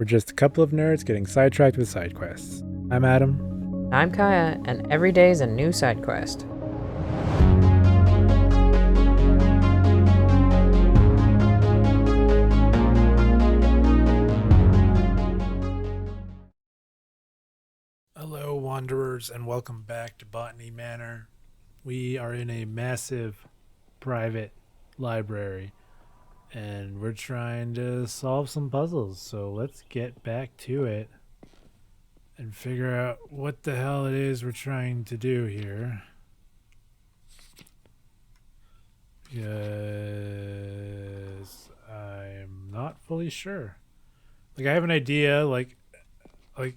We're just a couple of nerds getting sidetracked with side quests. I'm Adam. I'm Kaya, and every day is a new side quest. Hello, wanderers, and welcome back to Botany Manor. We are in a massive private library, and we're trying to solve some puzzles. So let's get back to it and figure out what the hell it is we're trying to do here. Yes, I'm not fully sure. Like, I have an idea, I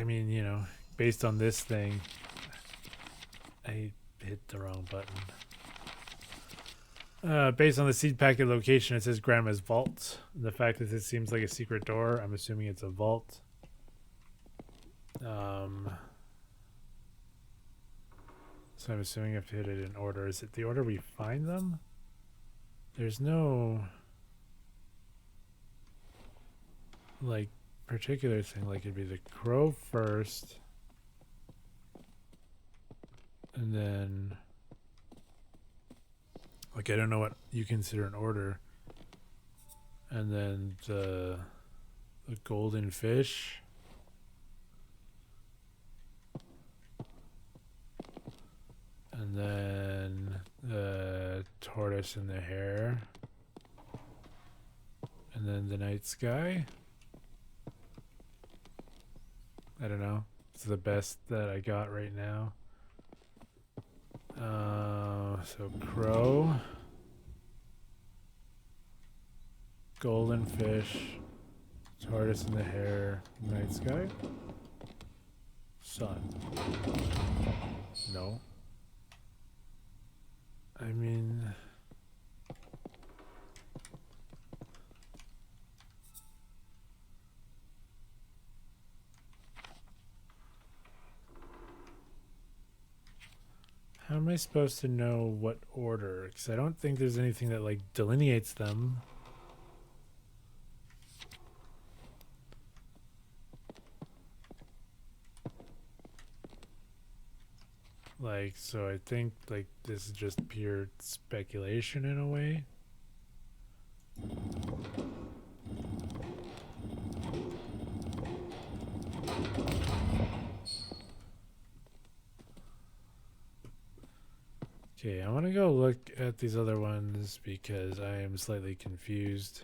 mean, based on this thing, I hit the wrong button. Based on the seed packet location, it says Grandma's vault. The fact that it seems like a secret door, I'm assuming it's a vault. So I'm assuming I have to hit it in order. Is it the order we find them? There's no particular thing. Like, it'd be the crow first, and then I don't know what you consider an order, and then the golden fish, and then the tortoise and the hare, and then the night sky. I don't know. It's the best that I got right now. So crow, golden fish, tortoise and the hare, night sky, sun. No. I mean, how am I supposed to know what order? Because I don't think there's anything that delineates them. So I think this is just pure speculation in a way. Okay, I want to go look at these other ones because I am slightly confused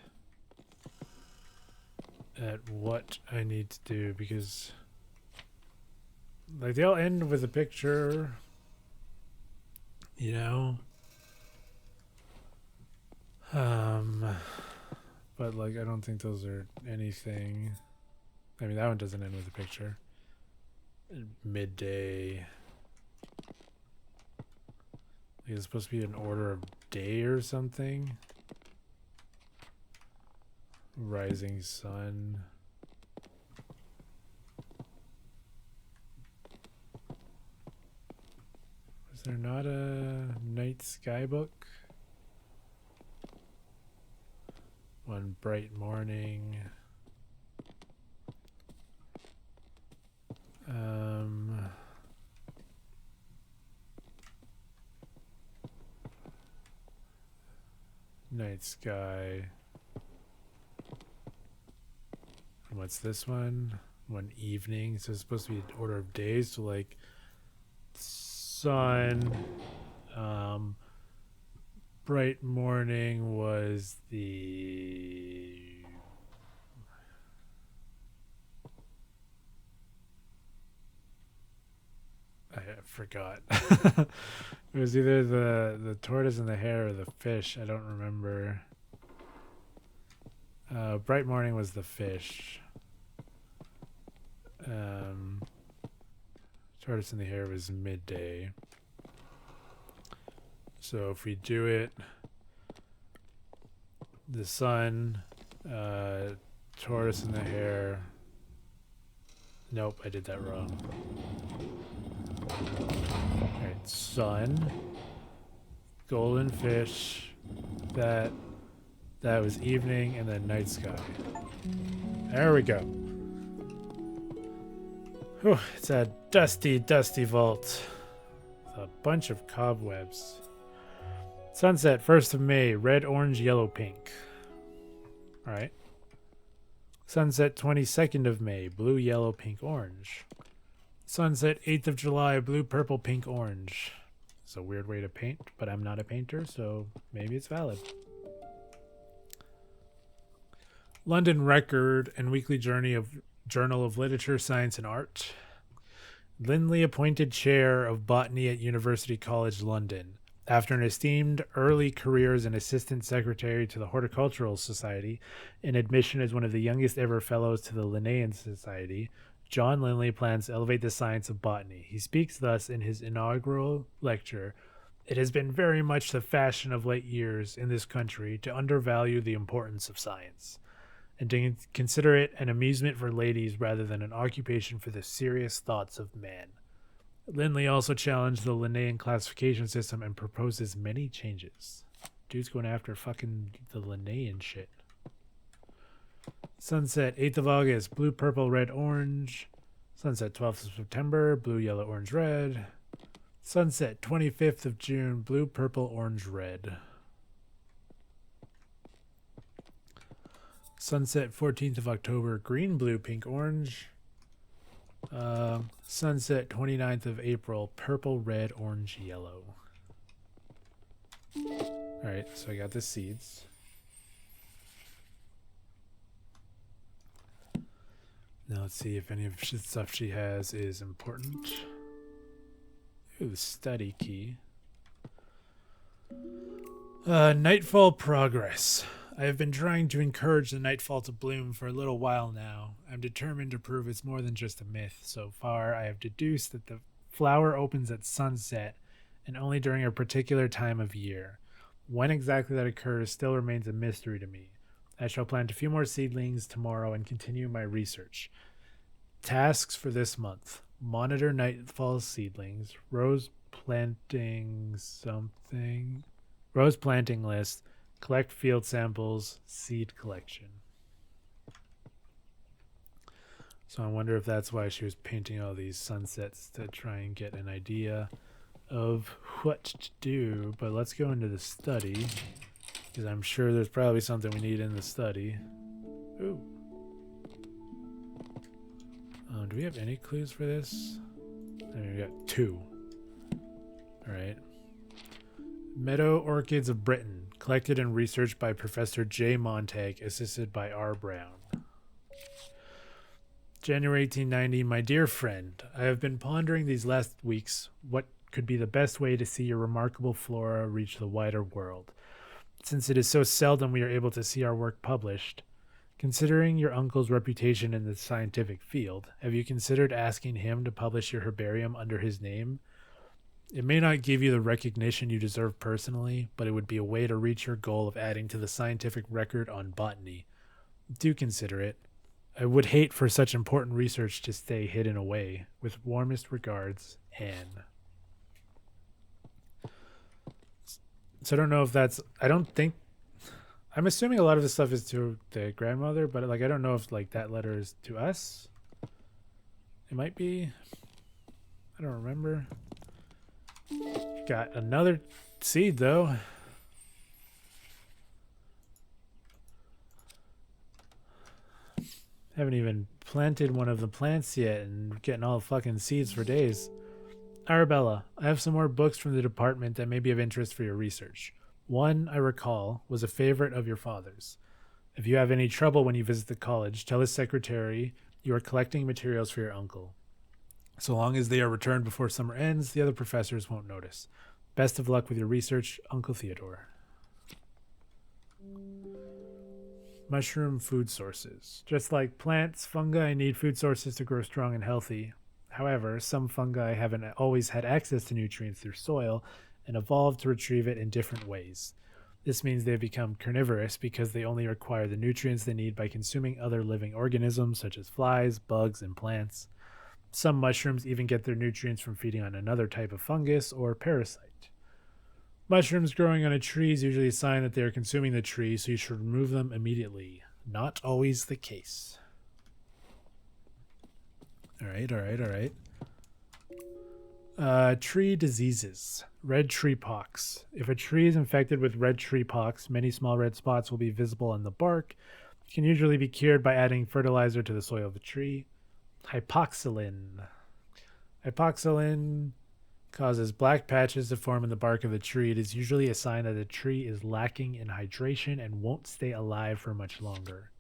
at what I need to do, because they all end with a picture, but I don't think those are anything. I mean, that one doesn't end with a picture. Midday. It's supposed to be an order of day or something. Rising sun. Is there not a night sky book? One bright morning. Night sky. And what's this one? One evening. So it's supposed to be an order of days. So sun. Bright morning was the I forgot. It was either the tortoise and the hare or the fish. I don't remember. Bright morning was the fish. Tortoise and the hare was midday. So if we do it, the sun, tortoise and the hare. Nope, I did that wrong. Alright, sun, golden fish, that was evening, and then night sky. There we go. Whew, it's a dusty, dusty vault. A bunch of cobwebs. Sunset, 1st of May, red, orange, yellow, pink. Alright. Sunset, 22nd of May, blue, yellow, pink, orange. Sunset, 8th of July, blue, purple, pink, orange. It's a weird way to paint, but I'm not a painter, so maybe it's valid. London Record and Weekly Journal of Literature, Science, and Art. Lindley appointed chair of botany at University College London. After an esteemed early career as an assistant secretary to the Horticultural Society and admission as one of the youngest ever fellows to the Linnaean Society, John Lindley plans to elevate the science of botany. He speaks thus in his inaugural lecture. It has been very much the fashion of late years in this country to undervalue the importance of science, and to consider it an amusement for ladies rather than an occupation for the serious thoughts of man. Lindley also challenged the Linnaean classification system and proposes many changes. Dude's going after fucking the Linnaean shit. Sunset, 8th of August, blue, purple, red, orange. Sunset, 12th of September, blue, yellow, orange, red. Sunset, 25th of June, blue, purple, orange, red. Sunset, 14th of October, green, blue, pink, orange. Sunset, 29th of April, purple, red, orange, yellow. Alright, so I got the seeds. Now let's see if any of the stuff she has is important. Ooh, study key. Nightfall progress. I have been trying to encourage the nightfall to bloom for a little while now. I'm determined to prove it's more than just a myth. So far, I have deduced that the flower opens at sunset and only during a particular time of year. When exactly that occurs still remains a mystery to me. I shall plant a few more seedlings tomorrow and continue my research. Tasks for this month. Monitor nightfall seedlings. Rose planting list. Collect field samples. Seed collection. So I wonder if that's why she was painting all these sunsets, to try and get an idea of what to do. But let's go into the study, because I'm sure there's probably something we need in the study. Ooh. Do we have any clues for this? I mean, we got 2. Alright. Meadow Orchids of Britain, collected and researched by Professor J. Montag, assisted by R. Brown. January 1890, my dear friend, I have been pondering these last weeks what could be the best way to see your remarkable flora reach the wider world. Since it is so seldom we are able to see our work published, considering your uncle's reputation in the scientific field, have you considered asking him to publish your herbarium under his name? It may not give you the recognition you deserve personally, but it would be a way to reach your goal of adding to the scientific record on botany. Do consider it. I would hate for such important research to stay hidden away. With warmest regards, Anne. So I don't know if that's... I'm assuming a lot of this stuff is to the grandmother, but like I don't know if like that letter is to us. It might be. I don't remember. Got another seed though. Haven't even planted one of the plants yet and getting all fucking seeds for days. Arabella, I have some more books from the department that may be of interest for your research. One, I recall, was a favorite of your father's. If you have any trouble when you visit the college, tell his secretary you are collecting materials for your uncle. So long as they are returned before summer ends, the other professors won't notice. Best of luck with your research, Uncle Theodore. Mushroom food sources. Just like plants, fungi need food sources to grow strong and healthy. However, some fungi haven't always had access to nutrients through soil and evolved to retrieve it in different ways. This means they've become carnivorous because they only require the nutrients they need by consuming other living organisms such as flies, bugs, and plants. Some mushrooms even get their nutrients from feeding on another type of fungus or parasite. Mushrooms growing on a tree is usually a sign that they are consuming the tree, so you should remove them immediately. Not always the case. All right. Tree diseases. Red tree pox. If a tree is infected with red tree pox, many small red spots will be visible on the bark. It can usually be cured by adding fertilizer to the soil of the tree. Hypoxylin. Hypoxylin causes black patches to form in the bark of the tree. It is usually a sign that the tree is lacking in hydration and won't stay alive for much longer.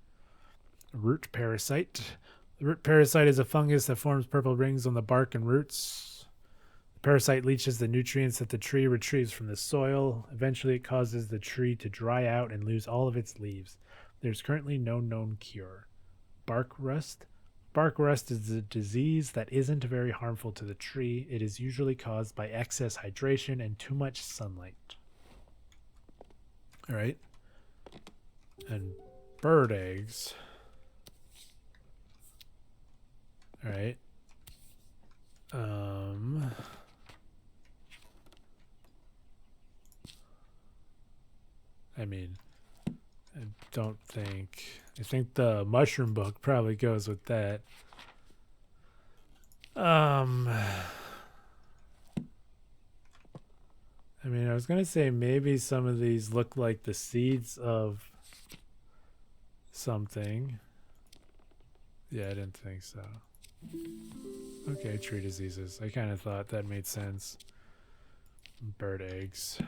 Root parasite. The root parasite is a fungus that forms purple rings on the bark and roots. The parasite leaches the nutrients that the tree retrieves from the soil. Eventually, it causes the tree to dry out and lose all of its leaves. There's currently no known cure. Bark rust. Bark rust is a disease that isn't very harmful to the tree. It is usually caused by excess hydration and too much sunlight. All right. And bird eggs. All right. I mean, I think the mushroom book probably goes with that. I mean, I was going to say maybe some of these look like the seeds of something. Yeah, I didn't think so. Okay, tree diseases. I kind of thought that made sense. Bird eggs.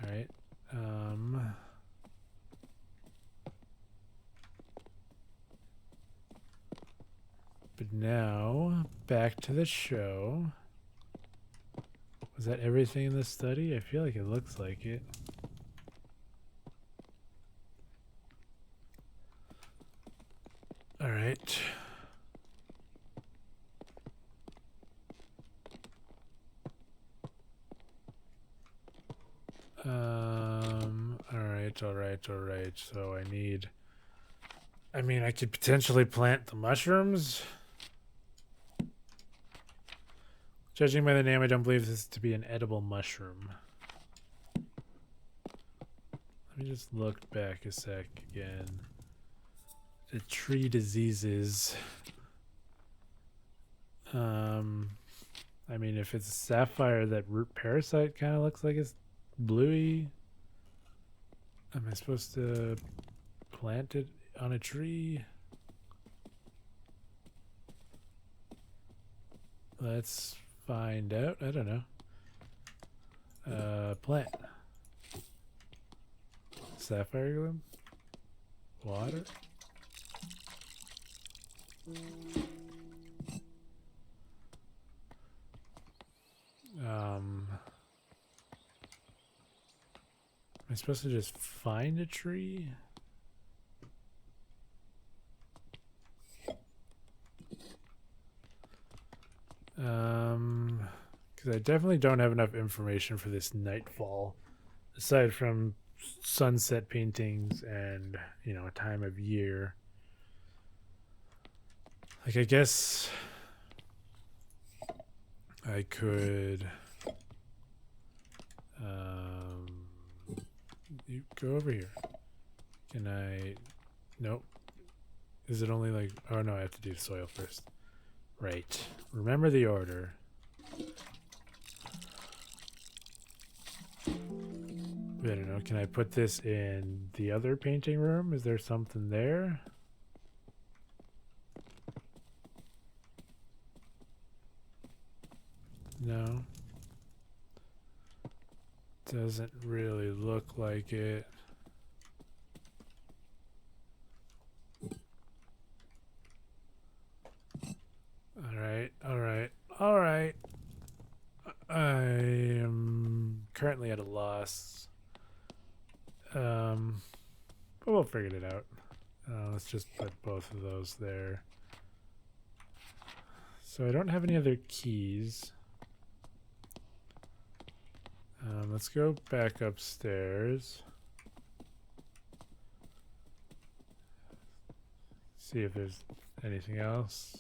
All right. But now, back to the show. Was that everything in the study? I feel like it looks like it. All right. All right. So I could potentially plant the mushrooms. Judging by the name, I don't believe this to be an edible mushroom. Let me just look back a sec again. The tree diseases. I mean, if it's a sapphire, that root parasite kind of looks like it's bluey. Am I supposed to plant it on a tree? Let's find out. I don't know. Plant. Sapphire gloom? Water? Am I supposed to just find a tree? Because I definitely don't have enough information for this nightfall, aside from sunset paintings and, a time of year. Like, I guess I could you go over here. Can I? Nope. Is it only like, oh no, I have to do the soil first. Right. Remember the order. I don't know. Can I put this in the other painting room? Is there something there? No. Doesn't really look like it. All right. I am currently at a loss. But we'll figure it out. Let's just put both of those there. So I don't have any other keys. Let's go back upstairs. See if there's anything else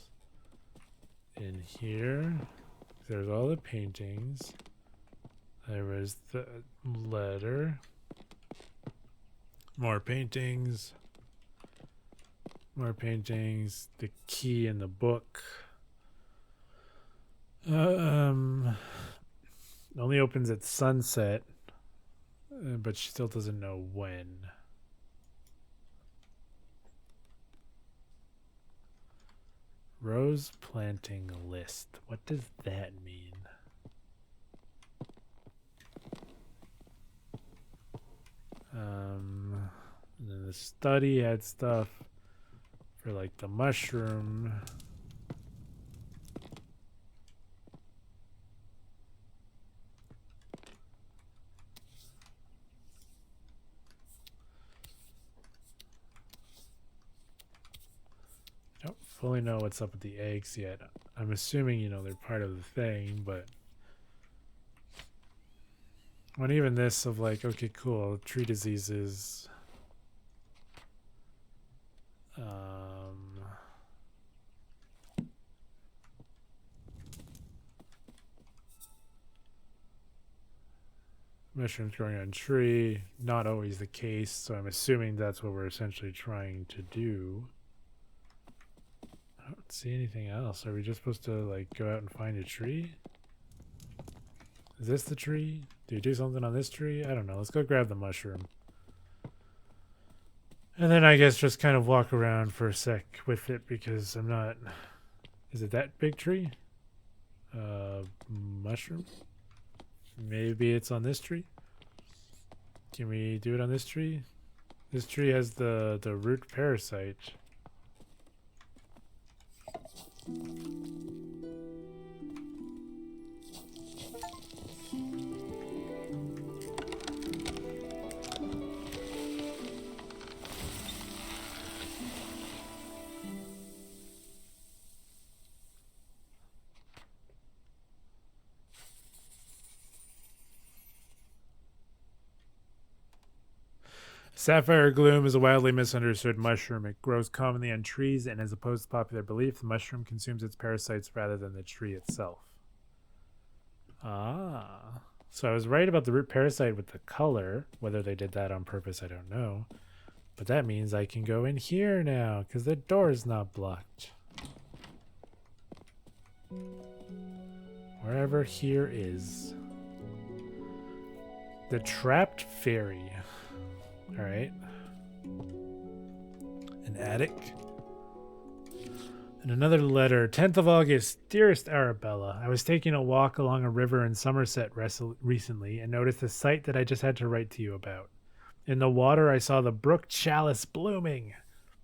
in here. There's all the paintings. There was the letter. More paintings. More paintings. The key in the book. Um, only opens at sunset, but she still doesn't know when. Rose planting list. What does that mean? And then the study had stuff for like the mushroom. I don't fully know what's up with the eggs yet. I'm assuming, they're part of the thing, but when even this of like, okay, cool, tree diseases. Mushrooms growing on tree, not always the case, so I'm assuming that's what we're essentially trying to do. I don't see anything else. Are we just supposed to like go out and find a tree? Is this the tree? Do you do something on this tree? I don't know. Let's go grab the mushroom. And then I guess just kind of walk around for a sec with it because I'm not... Is it that big tree? Mushroom? Maybe it's on this tree? Can we do it on this tree? This tree has the root parasite. Sapphire gloom is a wildly misunderstood mushroom. It grows commonly on trees, and as opposed to popular belief, the mushroom consumes its parasites rather than the tree itself. Ah. So I was right about the root parasite with the color. Whether they did that on purpose, I don't know. But that means I can go in here now, because the door is not blocked. Wherever here is. The trapped fairy. Alright. An attic. And another letter. 10th of August. Dearest Arabella, I was taking a walk along a river in Somerset recently and noticed a sight that I just had to write to you about. In the water, I saw the brook chalice blooming.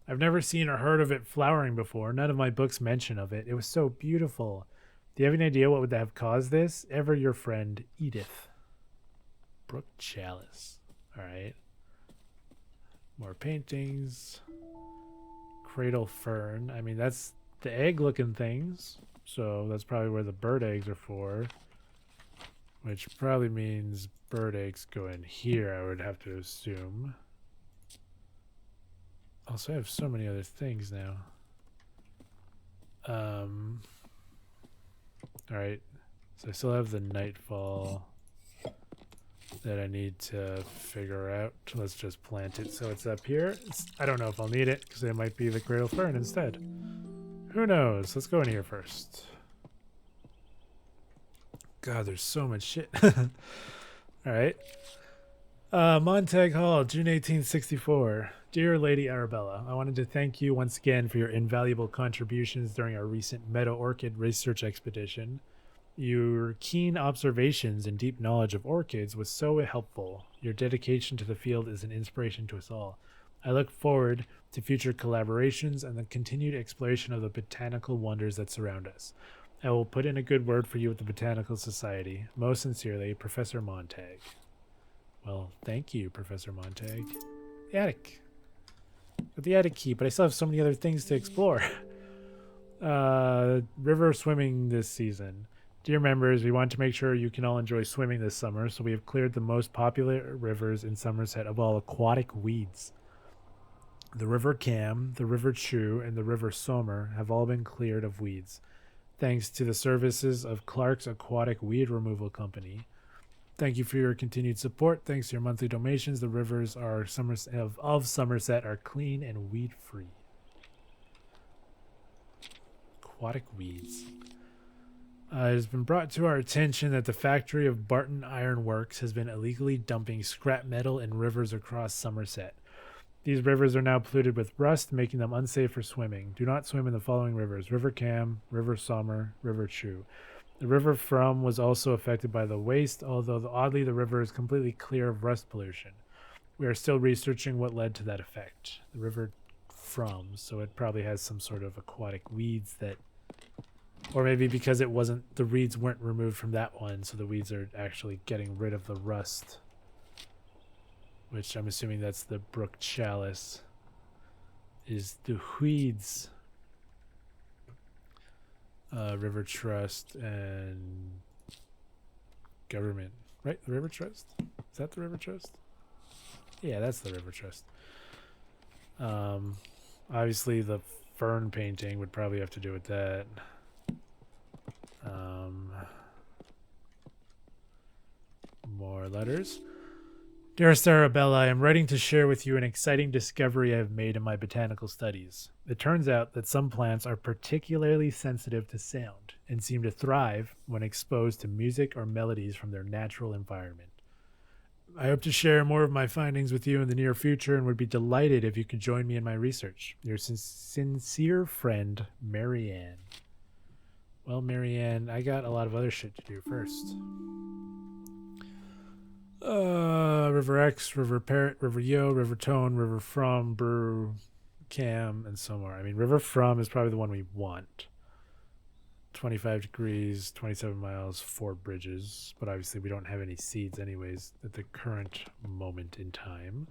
I've never seen or heard of it flowering before. None of my books mention of it. It was so beautiful. Do you have any idea what would have caused this? Ever your friend, Edith. Brook chalice. Alright. More paintings. Cradle fern. I mean, that's the egg-looking things. So that's probably where the bird eggs are for. Which probably means bird eggs go in here, I would have to assume. Also, I have so many other things now. Alright. So I still have the nightfall that I need to figure out. Let's just plant it so it's up here. I don't know if I'll need it because it might be the cradle fern instead. Who knows? Let's go in here first. God, there's so much shit. Alright. Montag Hall, June 1864. Dear Lady Arabella, I wanted to thank you once again for your invaluable contributions during our recent Meadow Orchid research expedition. Your keen observations and deep knowledge of orchids was so helpful. Your dedication to the field is an inspiration to us all. I look forward to future collaborations and the continued exploration of the botanical wonders that surround us. I will put in a good word for you with the Botanical Society. Most sincerely, Professor Montag. Well, thank you, Professor Montag. The attic. Got the attic key, but I still have so many other things to explore. River swimming this season. Dear members, we want to make sure you can all enjoy swimming this summer, so we have cleared the most popular rivers in Somerset of all aquatic weeds. The River Cam, the River Chew, and the River Somer have all been cleared of weeds, thanks to the services of Clark's Aquatic Weed Removal Company. Thank you for your continued support. Thanks to your monthly donations, the rivers of Somerset are clean and weed-free. aquatic weeds. It has been brought to our attention that the factory of Barton Iron Works has been illegally dumping scrap metal in rivers across Somerset. These rivers are now polluted with rust, making them unsafe for swimming. Do not swim in the following rivers: River Cam, River Sommer, River Chew. The river From was also affected by the waste, although oddly the river is completely clear of rust pollution. We are still researching what led to that effect. The river From, so it probably has some sort of aquatic weeds that, or maybe because it wasn't, the reeds weren't removed from that one, so the weeds are actually getting rid of the rust. Which I'm assuming that's the brook chalice. Is the weeds. River Trust and government. Right? The River Trust? Is that the River Trust? Yeah, that's the River Trust. Obviously the fern painting would probably have to do with that. More letters. Dearest Arabella, I am writing to share with you an exciting discovery I have made in my botanical studies. It turns out that some plants are particularly sensitive to sound and seem to thrive when exposed to music or melodies from their natural environment. I hope to share more of my findings with you in the near future and would be delighted if you could join me in my research. Your sincere friend, Marianne. Well, Marianne, I got a lot of other shit to do first. River X, River Parrot, River Yo, River Tone, River From, Brew, Cam, and so more. I mean, River From is probably the one we want. 25 degrees, 27 miles, 4 bridges. But obviously we don't have any seeds anyways at the current moment in time.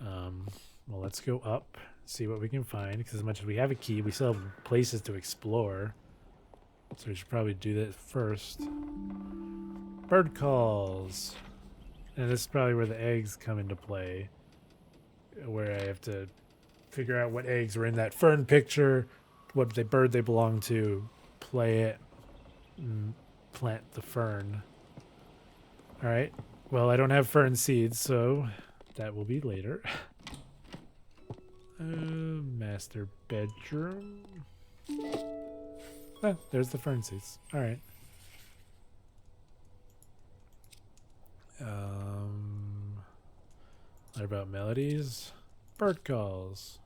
Well, let's go up, see what we can find, because as much as we have a key, we still have places to explore. So we should probably do that first. Bird calls. And this is probably where the eggs come into play. Where I have to figure out what eggs were in that fern picture, what bird they belong to, play it, and plant the fern. Alright. Well, I don't have fern seeds, so that will be later. Master bedroom. Oh, there's the fern seeds. Alright. What about melodies? Bird calls.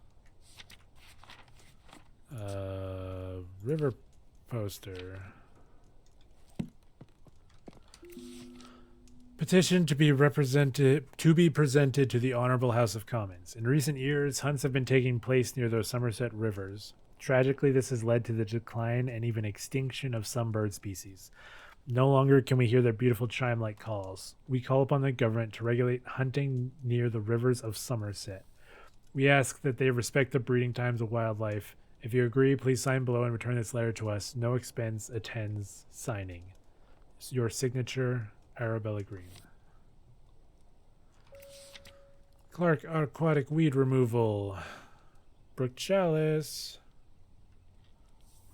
River poster. Petition to be presented to the Honorable House of Commons. In recent years, hunts have been taking place near the Somerset rivers. Tragically, this has led to the decline and even extinction of some bird species. No longer can we hear their beautiful chime-like calls. We call upon the government to regulate hunting near the rivers of Somerset. We ask that they respect the breeding times of wildlife. If you agree, please sign below and return this letter to us. No expense attends signing. Your signature, Arabella Green. Clark Aquatic Weed Removal. Brook Chalice.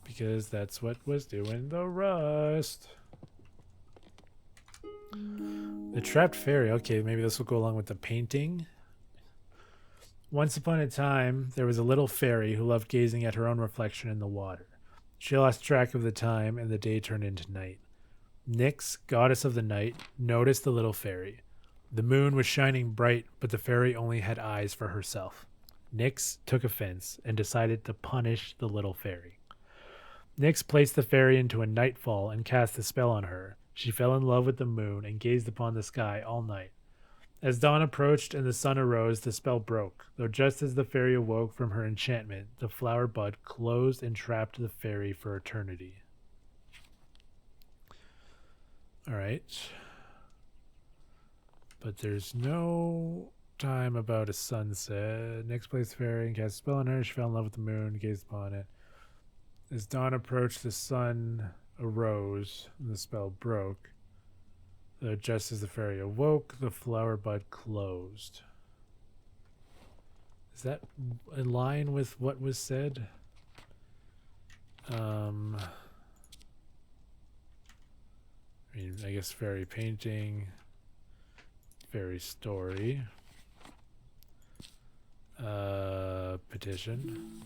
Because that's what was doing the rust. The Trapped Fairy. Okay, maybe this will go along with the painting. Once upon a time, there was a little fairy who loved gazing at her own reflection in the water. She lost track of the time, and the day turned into night. Nyx, goddess of the night, noticed the little fairy. The moon was shining bright, but the fairy only had eyes for herself. Nyx took offense and decided to punish the little fairy. Nyx placed the fairy into a nightfall and cast a spell on her. She fell in love with the moon and gazed upon the sky all night. As dawn approached and the sun arose, the spell broke, though just as the fairy awoke from her enchantment, the flower bud closed and trapped the fairy for eternity. Alright. But there's no time about a sunset. Next place fairy and cast a spell on her. She fell in love with the moon, gazed upon it. As dawn approached, the sun arose and the spell broke. Just as the fairy awoke, the flower bud closed. Is that in line with what was said? I mean, I guess fairy painting, fairy story, petition.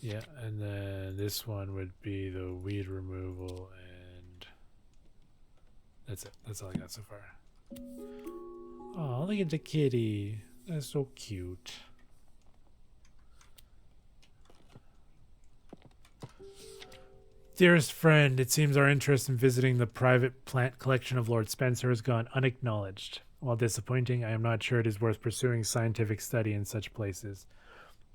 Yeah, and then this one would be the weed removal, and that's it. That's all I got so far. Oh, look at the kitty. That's so cute. Dearest friend, it seems our interest in visiting the private plant collection of Lord Spencer has gone unacknowledged. While disappointing, I am not sure it is worth pursuing scientific study in such places.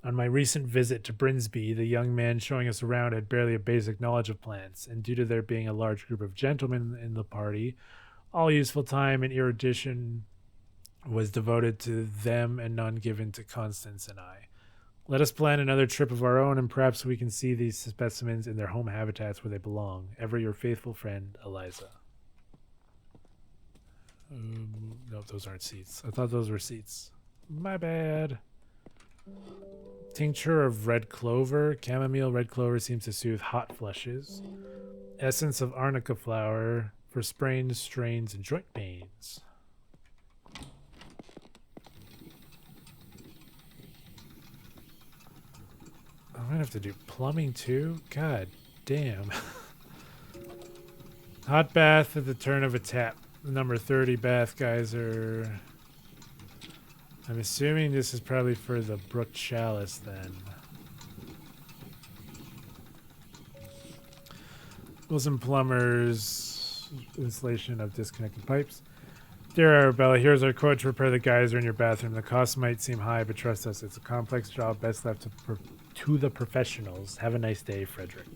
On my recent visit to Brinsby, the young man showing us around had barely a basic knowledge of plants, and due to there being a large group of gentlemen in the party, all useful time and erudition was devoted to them and none given to Constance and I. Let us plan another trip of our own, and perhaps we can see these specimens in their home habitats where they belong. Ever your faithful friend, Eliza. No, those aren't seats. I thought those were seats. My bad. Tincture of red clover. Chamomile red clover seems to soothe hot flushes. Essence of arnica flower for sprains, strains, and joint pains. I'm gonna have to do plumbing too? God damn. Hot bath at the turn of a tap. Number 30 bath geyser. I'm assuming this is probably for the Brook Chalice then. Wilson Plumbers. Installation of disconnected pipes. Dear Arabella, here's our quote to repair the geyser in your bathroom. The cost might seem high, but trust us, it's a complex job best left to the professionals. Have a nice day, Frederick.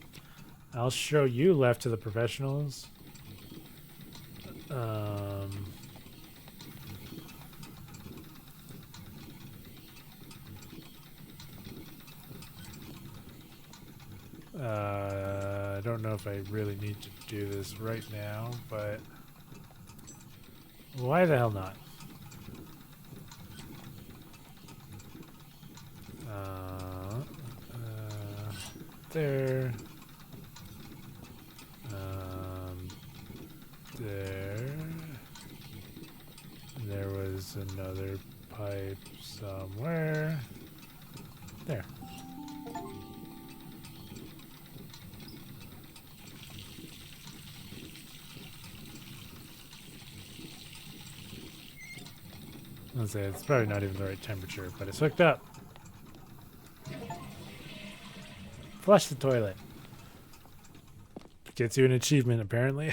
I'll show you left to the professionals. I don't know if I really need to do this right now, but why the hell not? There. There. There was another pipe somewhere. There. Let's say it's probably not even the right temperature, but it's hooked up. Flush the toilet. Gets you an achievement, apparently.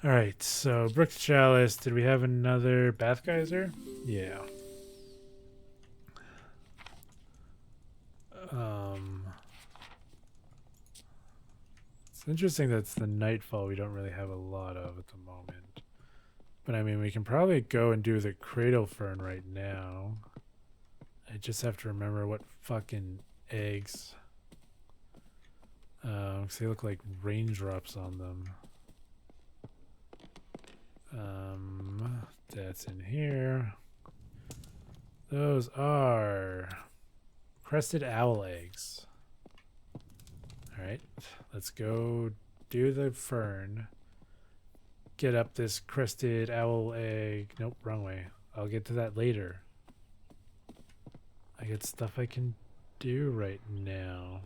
Alright, so Brook Chalice. Did we have another bath geyser? Yeah. It's interesting that it's the nightfall we don't really have a lot of at the moment. But I mean, we can probably go and do the cradle fern right now. I just have to remember what fucking eggs. Because they look like raindrops on them. That's in here. Those are crested owl eggs. Alright, let's go do the fern. Get up this crested owl egg. Nope, wrong way. I'll get to that later. I got stuff I can do right now.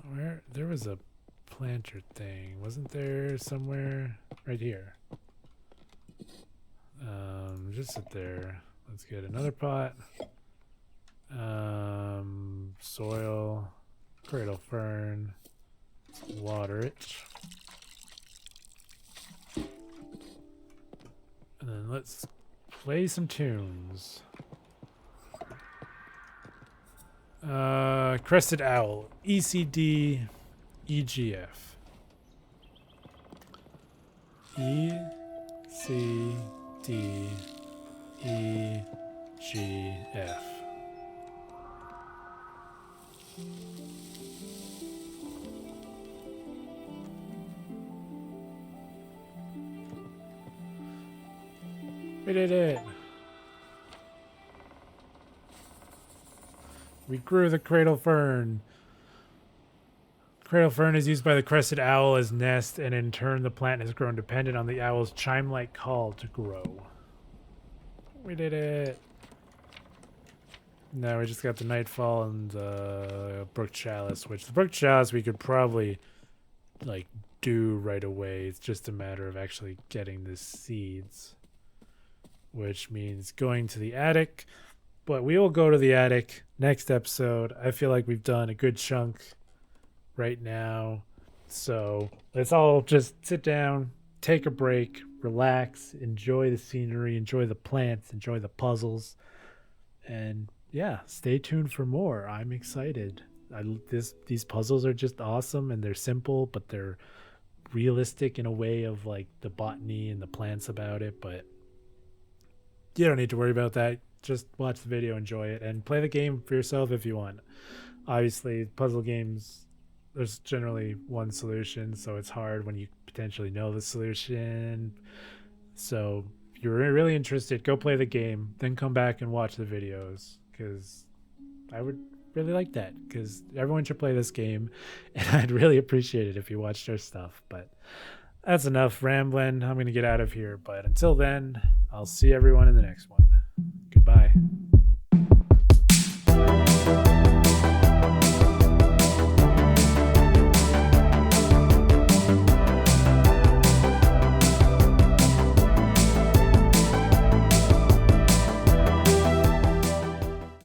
Where there was a planter thing, wasn't there somewhere? Right here. Just sit there. Let's get another pot. Soil, cradle fern. Let's water it. And then let's play some tunes. Crested Owl, ECD, EGF. ECD, EGF. We did it. We grew the cradle fern. Cradle fern is used by the crested owl as nest, and in turn, the plant has grown dependent on the owl's chime-like call to grow. We did it. Now we just got the Nightfall and the Brook Chalice, which the Brook Chalice we could probably like do right away. It's just a matter of actually getting the seeds, which means going to the attic. But we will go to the attic next episode. I feel like we've done a good chunk right now. So let's all just sit down, take a break, relax, enjoy the scenery, enjoy the plants, enjoy the puzzles, and yeah, stay tuned for more. I'm excited. These puzzles are just awesome, and they're simple, but they're realistic in a way of like the botany and the plants about it. But you don't need to worry about that. Just watch the video, enjoy it, and play the game for yourself if you want. Obviously, puzzle games, there's generally one solution, so it's hard when you potentially know the solution. So if you're really interested, go play the game, then come back and watch the videos, because I would really like that, because everyone should play this game, and I'd really appreciate it if you watched our stuff. But that's enough rambling. I'm going to get out of here, but until then, I'll see everyone in the next one. Goodbye.